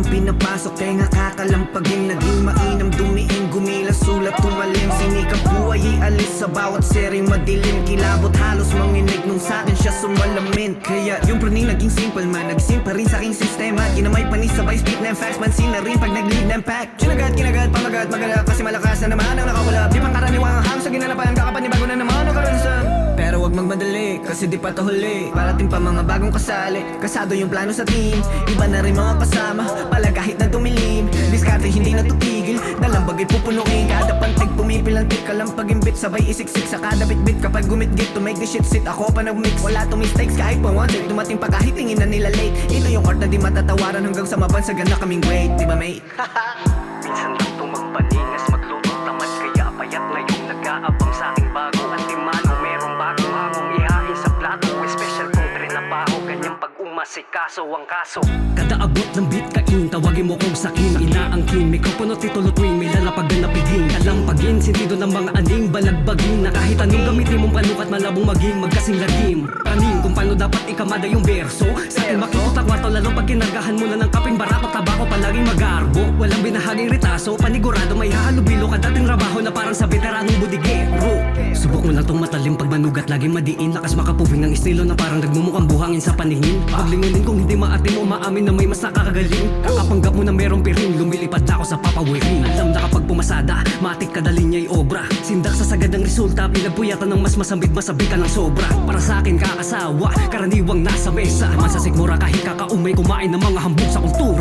ang pinapasok kaya nga kakalampagin. Naging mainam, dumiin, gumila, sulat, tumalim. Sinikap buhay, ialis sa bawat sering madilim. Kilabot halos manginig nung sa'kin siya sumalamin. Kaya yung praning naging simple man, nagsim pa rin sa aking sistema. Ginamay panis sabay speed na facts, mansin na rin pag nag-lead na pack. Kinagat, pamagat, magalak kasi malakas na naman ang nakawala. Di pang karaniwang ang hang sa ginalapan, kakapanibago na naman ang karanasan. Pero wag magmadali, kasi di pa to huli. Parating pa mga bagong kasali, kasado yung plano sa team. Iba na rin mga kasama, pala kahit na dumilim. Diskarte hindi natutigil, dalang bagay pupunuin. Kada pantig pumipilantik, kalampagimbit, sabay isiksik sa kada bitbit. Kapag gumitgit to make the shit sit, ako pa nag-mix. Wala to mistakes kahit pa one take, dumating pa kahit tingin na nila late. Ito yung art na di matatawaran hanggang sa mabansagan na kaming great, di ba mate? Minsan lang to magpaningas, magluto tamad. Kaya payat na yung nag-aabang sa aking bago. Antimano, merong bagong hangong ihain sa plato. Special kung trinabaho, ganyang pag-umasikaso ang kaso. Kada abot ng beat kain, tawagin mo kong sakin. Inaangkin, mikropono titulo tuwing may lalapagan na piging. Kalampagin, sentido ng mga aning balagbagin. Na kahit anong gamitin mong panukat, malabong maging magkasing lagim. Praning kung paano dapat ikamada yung verso. Sa akin makikita kwarto, lalo pag kinargahan mo na ng kaping barato. Tabako palaging magarbo, walang binahaging ritaso. Panigurado may hahalubilo ka dating trabaho na parang sa veteranong budigero. Subok mo lang tong matalim pag manugat, laging madiin. Lakas makapuving ng estilo na parang nagmumukhang buhangin sa paningin. Paglingunin kung hindi maatim o maamin na may mas nakakagaling. Kakapanggap mo na merong piring, lumilipad na ako sa papawiring. Alam na kapag pumasada, matik kadali niya'y obra. Sindak sa sagad ng resulta, pinagpuyatan ng mas masambit, masabi ka ng sobra. Para sa akin kakasawa, karaniwang nasa mesa. Masasikmura kahit kakaumay, kumain ng mga hambog sa kultura.